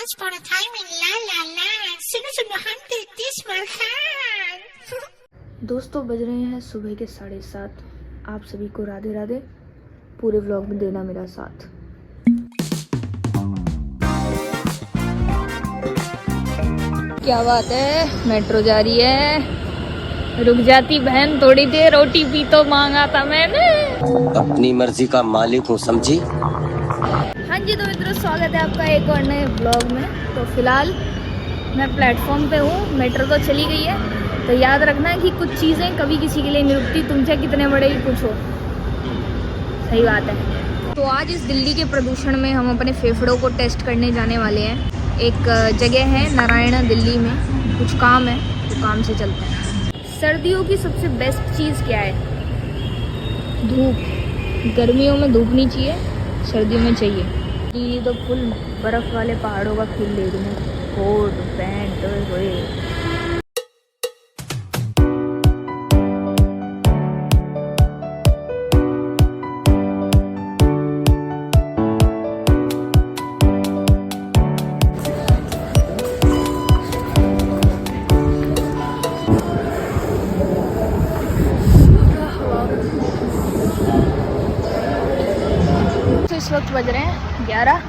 Once upon a time in La La Land. सुनो हम 33 मरहान. दोस्तों बज रहे हैं सुबह के 7:30। आप सभी को राधे राधे। पूरे व्लॉग में देना मेरा साथ। क्या बात है, मेट्रो जा रही है। रुक जाती बहन थोड़ी देर, रोटी भी तो मांगा था मैंने। अपनी मर्जी का मालिक हूँ, समझी। हाँ जी, तो मित्रों स्वागत है आपका एक और नए ब्लॉग में। तो फिलहाल मैं प्लेटफॉर्म पे हूँ, मेट्रो तो चली गई है। तो याद रखना कि कुछ चीज़ें कभी किसी के लिए नहीं रुकती, तुम चाहे कितने बड़े ही कुछ हो। सही बात है। तो आज इस दिल्ली के प्रदूषण में हम अपने फेफड़ों को टेस्ट करने जाने वाले हैं। एक जगह है नारायण दिल्ली में, कुछ काम है तो काम से चलते हैं। सर्दियों की सबसे बेस्ट चीज़ क्या है? धूप। गर्मियों में धूप नहीं चाहिए, सर्दियों में चाहिए। नीली तो फुल बर्फ़ वाले पहाड़ों का फील ले रही हूँ। कोट पैंट हुए। इस वक्त बज रहे हैं 11।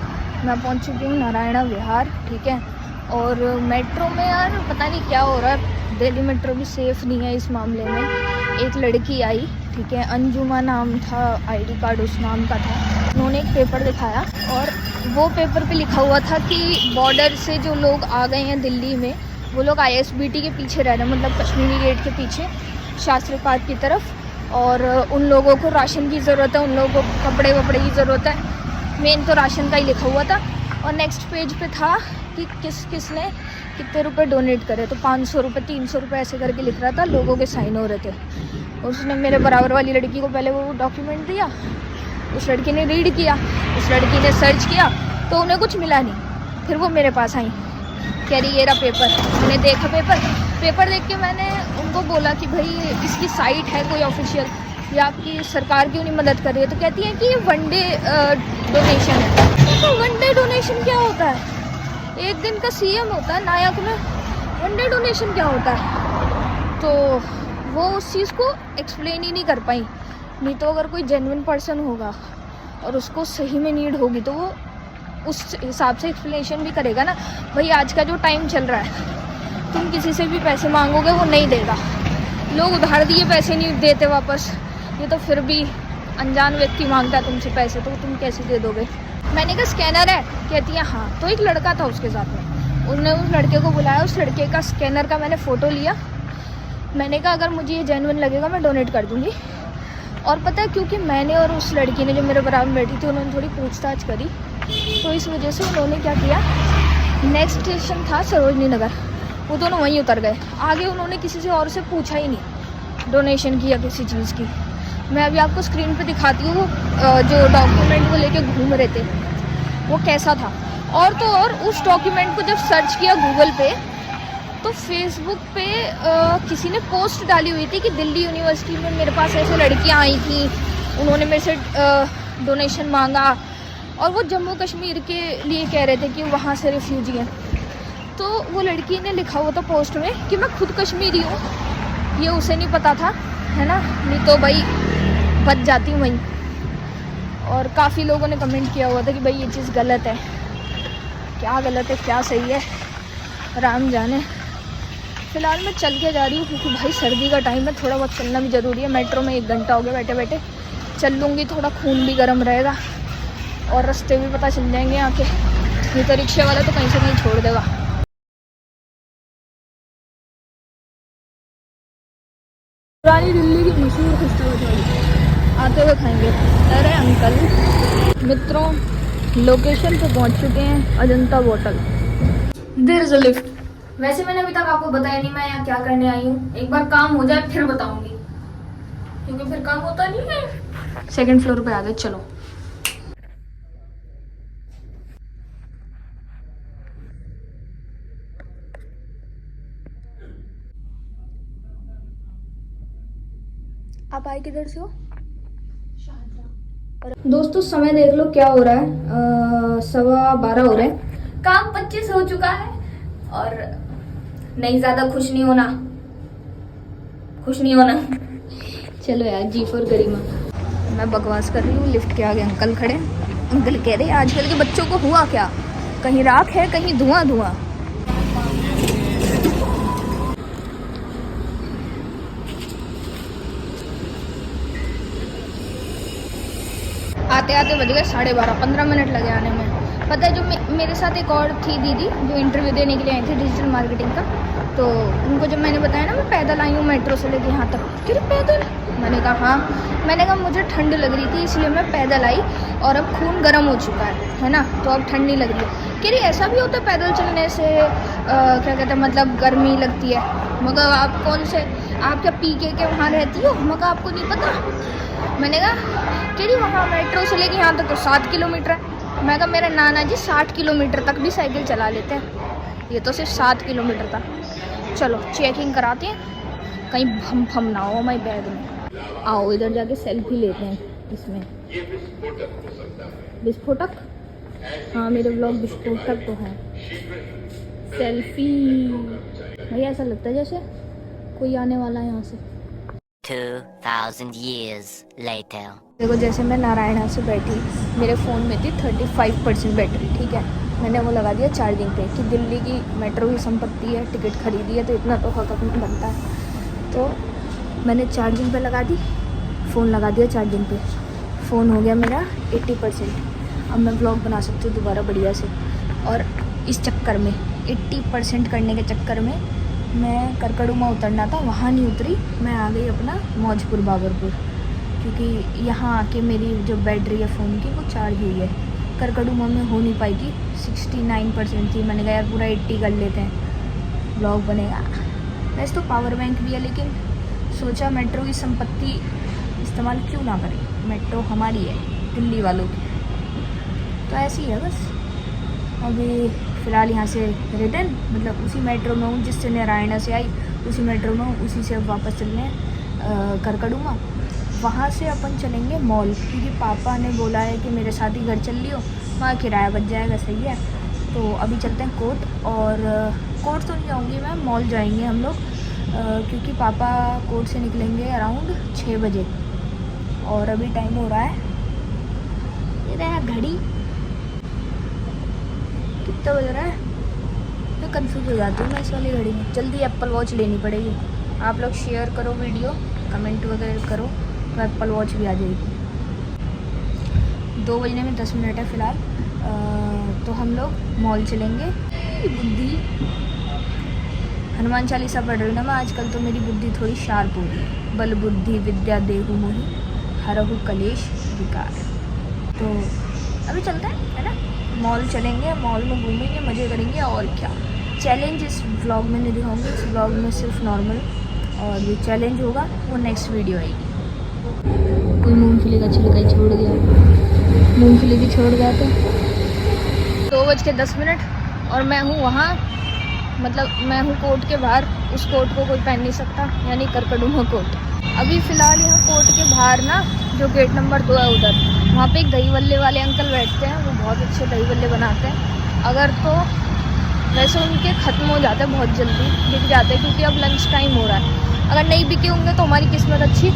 मैं पहुंच चुकी हूँ नारायण विहार, ठीक है। और मेट्रो में यार पता नहीं क्या हो रहा है, दिल्ली मेट्रो भी सेफ़ नहीं है इस मामले में। एक लड़की आई, ठीक है, अंजुमा नाम था, आईडी कार्ड उस नाम का था। उन्होंने एक पेपर दिखाया और वो पेपर पे लिखा हुआ था कि बॉर्डर से जो लोग आ गए हैं दिल्ली में, वो लोग ISBT के पीछे रह रहे हैं, मतलब कश्मीरी गेट के पीछे शास्त्री पार्क की तरफ। और उन लोगों को राशन की ज़रूरत है, उन लोगों को कपड़े वपड़े की ज़रूरत है। मेन तो राशन का ही लिखा हुआ था। और नेक्स्ट पेज पे था कि किसने कितने रुपए डोनेट करे। तो 500 रुपये, 300 रुपये ऐसे करके लिख रहा था, लोगों के साइन हो रहे थे। और उसने मेरे बराबर वाली लड़की को पहले वो डॉक्यूमेंट दिया, उस लड़की ने रीड किया, उस लड़की ने सर्च किया, तो उन्हें कुछ मिला नहीं। फिर वो मेरे पास आई, कह रही ये रहा पेपर। मैंने देखा पेपर देख के मैंने उनको बोला कि भाई इसकी साइट है कोई ऑफिशियल, या आपकी सरकार क्यों नहीं मदद कर रही है? तो कहती है कि ये वनडे डोनेशन है। तो वनडे डोनेशन क्या होता है? एक दिन का CM होता है नायक में, वनडे डोनेशन क्या होता है? तो वो उस चीज़ को एक्सप्लेन ही नहीं कर पाई। नहीं तो अगर कोई जेन्युइन पर्सन होगा और उसको सही में नीड होगी तो वो उस हिसाब से एक्सप्लेनेशन भी करेगा ना। भाई आज का जो टाइम चल रहा है, तुम किसी से भी पैसे मांगोगे वो नहीं देगा। लोग उधार दिए पैसे नहीं देते वापस। ये तो फिर भी अनजान व्यक्ति मांगता है तुमसे पैसे, तो तुम कैसे दे दोगे? मैंने कहा स्कैनर है, कहती है हाँ। तो एक लड़का था उसके साथ में, उन्होंने उस लड़के को बुलाया, उस लड़के का स्कैनर का मैंने फ़ोटो लिया। मैंने कहा अगर मुझे ये जेन्युइन लगेगा मैं डोनेट कर दूँगी। और पता है, क्योंकि मैंने और उस लड़की ने जो मेरे बराबर में बैठी थी, उन्होंने थोड़ी पूछताछ करी, तो इस वजह से उन्होंने क्या किया, नेक्स्ट स्टेशन था सरोजनी नगर, वो दोनों वहीं उतर गए। आगे उन्होंने किसी से और से पूछा ही नहीं डोनेशन की या किसी चीज़ की। मैं अभी आपको स्क्रीन पे दिखाती हूँ जो डॉक्यूमेंट को लेके घूम रहे थे वो कैसा था। और तो और उस डॉक्यूमेंट को जब सर्च किया गूगल पे, तो फेसबुक पे किसी ने पोस्ट डाली हुई थी कि दिल्ली यूनिवर्सिटी में मेरे पास ऐसे लड़कियाँ आई थी, उन्होंने मेरे से डोनेशन मांगा, और वो जम्मू कश्मीर के लिए कह रहे थे कि वहाँ से रिफ्यूजी हैं। तो वो लड़की ने लिखा हुआ था पोस्ट में कि मैं खुद कश्मीरी हूँ, ये उसे नहीं पता था, है ना, नहीं तो भाई बच जाती हूँ वहीं। और काफ़ी लोगों ने कमेंट किया हुआ था कि भाई ये चीज़ गलत है। क्या गलत है क्या सही है राम जाने। फ़िलहाल मैं चल के जा रही हूँ क्योंकि भाई सर्दी का टाइम है, थोड़ा बहुत चलना भी ज़रूरी है। मेट्रो में 1 घंटा हो गया बैठे बैठे, चल लूँगी, थोड़ा खून भी गर्म रहेगा और रास्ते भी पता चल जाएंगे यहाँ के। नहीं तो रिक्शे वाला तो कहीं से कहीं छोड़ देगा। पुरानी दिल्ली की मशहूर खस्ता कचौड़ी आते हुए खाएंगे। अरे अंकल, मित्रों लोकेशन पे पहुंच चुके हैं, अजंता बोतल। There is a lift. वैसे मैंने अभी तक आपको बताया नहीं मैं यहाँ क्या करने आई हूँ। एक बार काम हो जाए फिर बताऊंगी, क्योंकि फिर काम होता नहीं है। 2nd फ्लोर पे आ गए, चलो। आप आए किधर से हो? दोस्तों समय देख लो क्या हो रहा है, 12:15 हो रहे हैं। काम 25 हो चुका है और नहीं ज्यादा खुश नहीं होना। चलो यार, जी फॉर गरिमा। मैं बकवास कर रही हूँ, लिफ्ट के आगे अंकल खड़े। अंकल कह रहे आजकल के बच्चों को हुआ क्या, कहीं राख है कहीं धुआं धुआं। आते आते बज गए 12:30, 15 मिनट लगे आने में। पता है जो मेरे साथ एक और थी दीदी जो इंटरव्यू देने के लिए आई थी डिजिटल मार्केटिंग का, तो उनको जब मैंने बताया ना मैं पैदल आई हूँ मेट्रो से लेके यहाँ तक, क्यों पैदल? मैंने कहा हाँ। मैंने कहा मुझे ठंड लग रही थी इसलिए मैं पैदल आई और अब खून गर्म हो चुका है ना, तो अब ठंड नहीं लग रही है। कह रही ऐसा भी होता है पैदल चलने से क्या कहते हैं मतलब गर्मी लगती है। मगर आप कौन से, आप क्या पीके के वहाँ रहती हो? मगर आपको नहीं पता। मैंने कहा कह रही वहाँ मेट्रो से लेके यहाँ तक तो 7 किलोमीटर है। मैं कहा मेरे नाना जी 60 किलोमीटर तक भी साइकिल चला लेते हैं, ये तो सिर्फ 7 किलोमीटर था। चलो चेकिंग कराते हैं कहीं भम फम ना हो हमारे बैग में। आओ इधर जाके सेल्फी लेते हैं इसमें। विस्फोटक? हाँ मेरे व्लॉग विस्फोटक तो है। सेल्फी भैया ऐसा लगता है जैसे कोई आने वाला है यहाँ से। 2000 years later. देखो जैसे मैं नारायणा से बैठी, मेरे फ़ोन में थी 35% बैटरी, ठीक है। मैंने वो लगा दिया चार्जिंग पे कि दिल्ली की मेट्रो की संपत्ति है, टिकट खरीदी है तो इतना तो हक अपना बनता है। तो मैंने चार्जिंग पे लगा दी, फ़ोन लगा दिया चार्जिंग पे। फ़ोन हो गया मेरा 80%। अब मैं व्लॉग बना सकती हूँ दोबारा बढ़िया से। और इस चक्कर में 80% करने के चक्कर में मैं करकड़ुमा उतरना था, वहाँ नहीं उतरी। मैं आ गई अपना मौजपुर बाबरपुर, क्योंकि यहाँ आके मेरी जो बैटरी है फ़ोन की वो चार्ज हुई है। करकड़ुमा में हो नहीं पाएगी, 69% थी। मैंने कहा यार पूरा 80 कर लेते हैं, ब्लॉग बनेगा। वैसे तो पावर बैंक भी है, लेकिन सोचा मेट्रो की संपत्ति इस्तेमाल क्यों ना करें, मेट्रो हमारी है दिल्ली वालों की। तो ऐसी है बस। अभी फ़िलहाल यहाँ से रिटर्न, मतलब उसी मेट्रो में हूँ जिससे नारायणा से आई, उसी मेट्रो में हूँ, उसी से अब वापस चलने करकड़ुमा। वहाँ से अपन चलेंगे मॉल, क्योंकि पापा ने बोला है कि मेरे साथ ही घर चल लियो, वहाँ किराया बच जाएगा, सही है। तो अभी चलते हैं कोर्ट, और कोर्ट तो नहीं जाऊँगी मैं, मॉल जाएंगे हम लोग, क्योंकि पापा कोर्ट से निकलेंगे अराउंड 6 बजे। और अभी टाइम हो रहा है, ये रहा घड़ी, कितना बज रहा है, मैं कंफ्यूज हो जाती हूँ मैं इस वाली घड़ी में। जल्दी एप्पल वॉच लेनी पड़ेगी। आप लोग शेयर करो वीडियो, कमेंट वगैरह करो, तो एप्पल वॉच भी आ जाएगी। 2 बजने में 10 मिनट है फ़िलहाल। तो हम लोग मॉल चलेंगे। बुद्धि, हनुमान चालीसा पढ़ रही हूँ ना मैं आजकल, तो मेरी बुद्धि थोड़ी शार्प हो रही है। बल बुद्धि विद्या देहु मोहि हरहु कलेश विकार। तो अभी चलते हैं, है ना, मॉल चलेंगे, मॉल में घूमेंगे, मज़े करेंगे। और क्या चैलेंज इस व्लॉग में नहीं दिखाऊंगी, इस व्लॉग में सिर्फ नॉर्मल, और ये चैलेंज होगा वो नेक्स्ट वीडियो आएगी। कोई मूंगफली का छिलका ही छोड़ गया, मूंगफली भी छोड़ गया। तो 2:10 और मैं हूँ वहाँ, मतलब मैं हूँ कोर्ट के बाहर। उस कोर्ट को कोई पहन नहीं सकता, यानी करकड़ुमा कोर्ट। अभी फ़िलहाल यहाँ कोर्ट के बाहर ना, जो गेट नंबर 2 है उधर, वहाँ पे एक दही वल्ले वाले अंकल बैठते हैं, वो बहुत अच्छे दही वल्ले बनाते हैं। अगर तो वैसे उनके ख़त्म हो जाते हैं बहुत जल्दी, बिक जाते हैं, क्योंकि अब लंच टाइम हो रहा है। अगर नहीं बिके होंगे तो हमारी किस्मत अच्छी,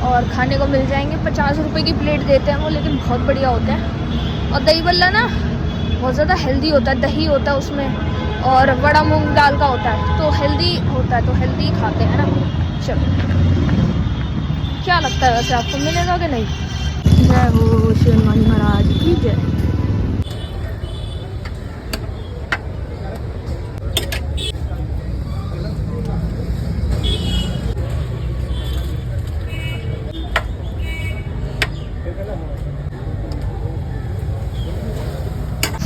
और खाने को मिल जाएंगे। 50 रुपये की प्लेट देते हैं वो, लेकिन बहुत बढ़िया होते हैं। और दही वल्ला ना बहुत ज़्यादा हेल्दी होता है, दही होता है उसमें, और बड़ा मूंग दाल का होता है, तो हेल्दी होता है, तो हेल्दी खाते हैं ना। चलो, क्या लगता है वैसे आपको मिलेगा कि नहीं? जय हो श्री हनुमान महाराज की जय।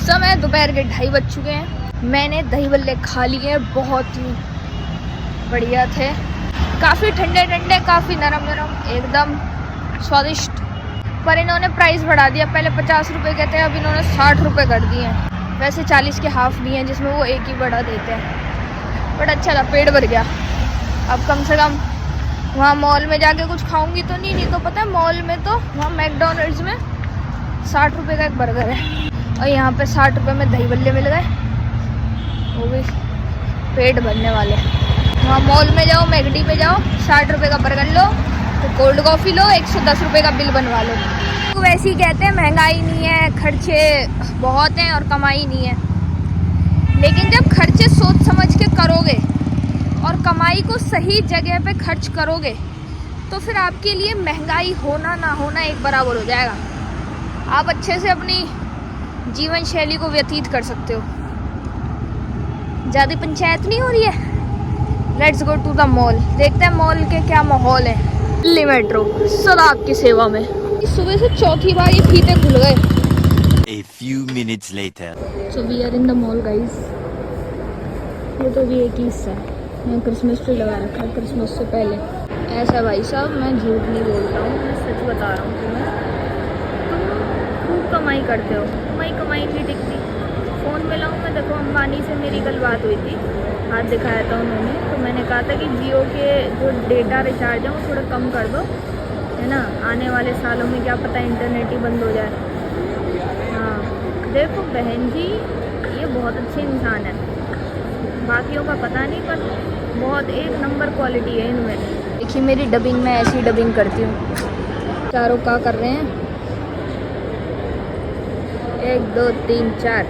समय दोपहर के 2:30 बज चुके हैं। मैंने दही बल्ले खा लिए, बहुत ही बढ़िया थे, काफ़ी ठंडे ठंडे, काफ़ी नरम नरम, एकदम स्वादिष्ट। पर इन्होंने प्राइस बढ़ा दिया, पहले 50 रुपये के थे, अब इन्होंने 60 रुपये कर दिए हैं। वैसे 40 के हाफ भी हैं, जिसमें वो एक ही बड़ा देते हैं। बट अच्छा था, पेट भर गया। अब कम से कम वहाँ मॉल में जाके कुछ खाऊंगी तो नहीं तो पता है मॉल में तो वहाँ मैकडॉनल्ड्स में 60 रुपये का एक बर्गर है, और यहाँ पे 60 रुपये में दही बल्ले मिल गए, वो भी पेट भरने वाले। वहाँ मॉल में जाओ, मैगडी पे जाओ, 60 रुपये का बर्गर लो, तो कोल्ड कॉफ़ी लो, 110 रुपये का बिल बनवा लो। तो वैसे ही कहते हैं महंगाई नहीं है, खर्चे बहुत हैं और कमाई नहीं है। लेकिन जब खर्चे सोच समझ के करोगे और कमाई को सही जगह पे खर्च करोगे तो फिर आपके लिए महंगाई होना ना होना एक बराबर हो जाएगा। आप अच्छे से अपनी जीवन शैली को व्यतीत कर सकते हो। ज़्यादा पंचायत नहीं हो रही है। Let's go to the mall, देखते हैं मॉल के क्या माहौल है। दिल्ली मेट्रो सदा आपकी सेवा में। सुबह से चौथी बार ये फीते खुल गए। A few minutes later. So we are in the mall guys। ये तो भी एक ही हिस्सा है, यहाँ क्रिसमस ट्री लगा रखा है क्रिसमस से पहले। ऐसा भाई साहब मैं झूठ नहीं बोल रहा हूँ, मैं सच बता रहा हूँ तुम्हें। तुम खूब कमाई करते हो, कमाई नहीं टिकती। फ़ोन में लाऊँ मैं, देखो अंबानी से मेरी कल बात हुई थी, हाथ दिखाया था उन्होंने, तो मैंने कहा था कि जियो के जो डेटा रिचार्ज है वो थोड़ा कम कर दो, है ना, आने वाले सालों में क्या पता इंटरनेट ही बंद हो जाए। हाँ देखो बहन जी, ये बहुत अच्छे इंसान है, बाकियों का पता नहीं पर बहुत एक नंबर क्वालिटी है इनमें। देखिए मेरी डबिंग, मैं ऐसी डबिंग करती हूँ। चारों क्या कर रहे हैं, 1 2 3 4।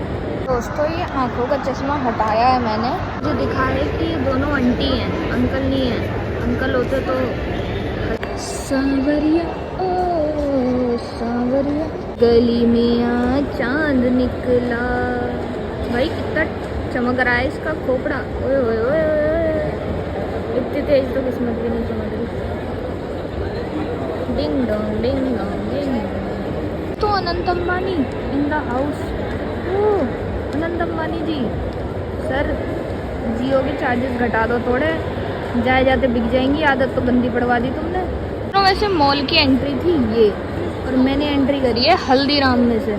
दोस्तों ये आंखों का चश्मा हटाया है मैंने, जो दिखा है कि ये दोनों आंटी हैं, अंकल नहीं हैं। अंकल होते तो सांवरिया ओ सांवरिया गली में आ चांद निकला। भाई कितना चमक रहा है इसका खोपड़ा, ओए ओए ओए ओए, इतनी तेज तो किस्मत भी नहीं चमक रही। Ding dong ding dong ding dong. तो Anant Ambani in the house. Anant Ambani ji sir, Jio के चार्जेस घटा दो थोड़े, जाए जाते बिक जाएंगी, आदत तो गंदी पड़वा दी तुमने। तो वैसे मॉल की एंट्री थी ये, और मैंने एंट्री करी है हल्दीराम में से,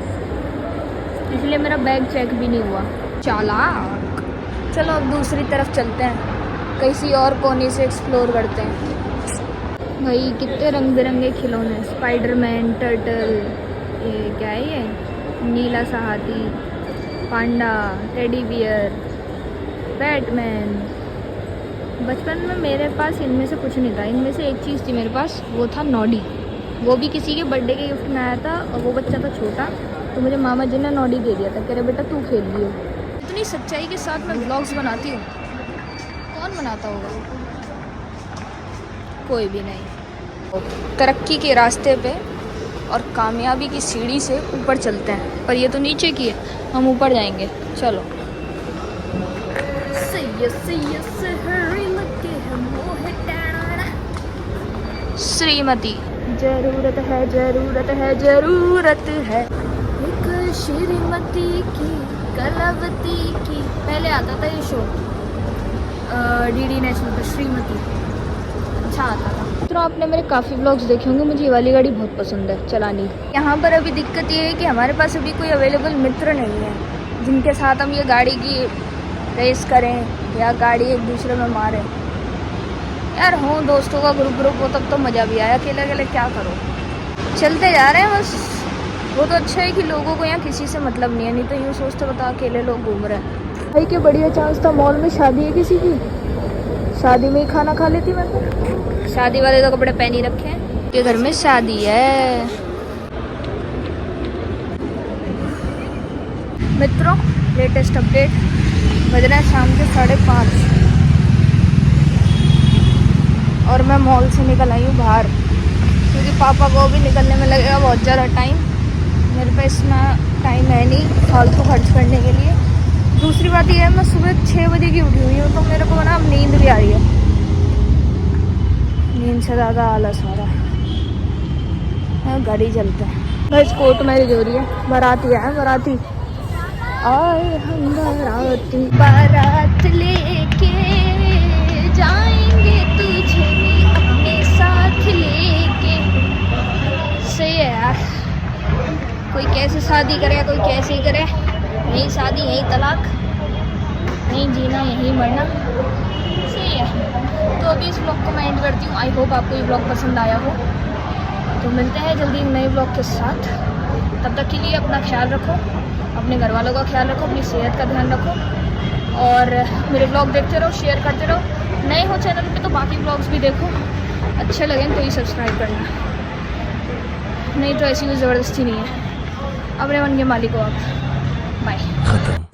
इसलिए मेरा बैग चेक भी नहीं हुआ। चालाक। चलो अब दूसरी तरफ चलते हैं, किसी और कोने से एक्सप्लोर करते हैं। भाई कितने रंग बिरंगे खिलौने, स्पाइडरमैन, टर्टल, ये क्या है ये, नीला सा हाथी, पांडा, टेडी बियर, बैटमैन। बचपन में मेरे पास इनमें से कुछ नहीं था, इनमें से एक चीज़ थी मेरे पास, वो था नॉडी। वो भी किसी के बर्थडे के गिफ्ट में आया था, और वो बच्चा था छोटा, तो मुझे मामा जी ने नॉडी दे दिया था, कह रहे बेटा तू खेल लियो। इतनी सच्चाई के साथ मैं व्लॉग्स बनाती हूँ, कौन बनाता होगा, कोई भी नहीं। तरक्की के रास्ते पे और कामयाबी की सीढ़ी से ऊपर चलते हैं, पर ये तो नीचे की है, हम ऊपर जाएंगे। चलो श्रीमती, जरूरत है जरूरत है जरूरत है एक श्रीमती की, कलावती की। पहले आता था ये शो डीडी नेशनल पर, श्रीमती, अच्छा आता था। तो आपने मेरे काफ़ी व्लॉग्स देखे होंगे, मुझे ये वाली गाड़ी बहुत पसंद है चलानी। यहाँ पर अभी दिक्कत ये है कि हमारे पास अभी कोई अवेलेबल मित्र नहीं है जिनके साथ हम ये गाड़ी की रेस करें या गाड़ी एक दूसरे में मारें। यार हो दोस्तों का ग्रुप हो तब तो मज़ा भी आया, अकेले अकेले क्या करो। चलते जा रहे हैं बस। वो तो अच्छा है कि लोगों को यहाँ किसी से मतलब नहीं है, नहीं तो यूँ सोचते बता अकेले लोग घूम रहे हैं। भाई क्या बढ़िया चांस था, मॉल में शादी है किसी की, शादी में ही खाना खा लेती मैं तो। शादी वाले तो कपड़े पहन ही रखे हैं, ये घर में शादी है। मित्रों लेटेस्ट अपडेट, बज रहे हैं शाम के 5:30 और मैं मॉल से निकल आई हूँ बाहर, क्योंकि पापा को भी निकलने में लगेगा बहुत ज़्यादा टाइम। मेरे पास इतना टाइम है नहीं फालतू खर्च करने के लिए। दूसरी बात यह है मैं सुबह 6 बजे की उठी हुई हूँ, तो मेरे को ना अब नींद भी आ रही है, नींद से ज़्यादा आलस आ रहा है। गाड़ी चलते हैं। बस कोर्ट मैरिज हो रही है, बाराती है, बाराती आए हम बाराती, बारात लेके जाएंगे तुझे अपने साथ लेके। सही है यार, कोई कैसे शादी करे, कोई कैसे ही करे, यही शादी यही तलाक, यहीं जीना यहीं मरना, सही है। तो अभी इस ब्लॉग को मैं एंड करती हूँ। आई होप आपको ये ब्लॉग पसंद आया हो। तो मिलते हैं जल्दी नए ब्लॉग के साथ, तब तक के लिए अपना ख्याल रखो। अपने घर वालों का ख्याल रखो, अपनी सेहत का ध्यान रखो और मेरे ब्लॉग देखते रहो, शेयर करते रहो। नए हो चैनल पे तो बाकी ब्लॉग्स भी देखो, अच्छे लगें तो ही सब्सक्राइब करना, नहीं तो ऐसी कोई ज़बरदस्ती नहीं है। अपने मन के मालिक हो आप। बाय। खत्म।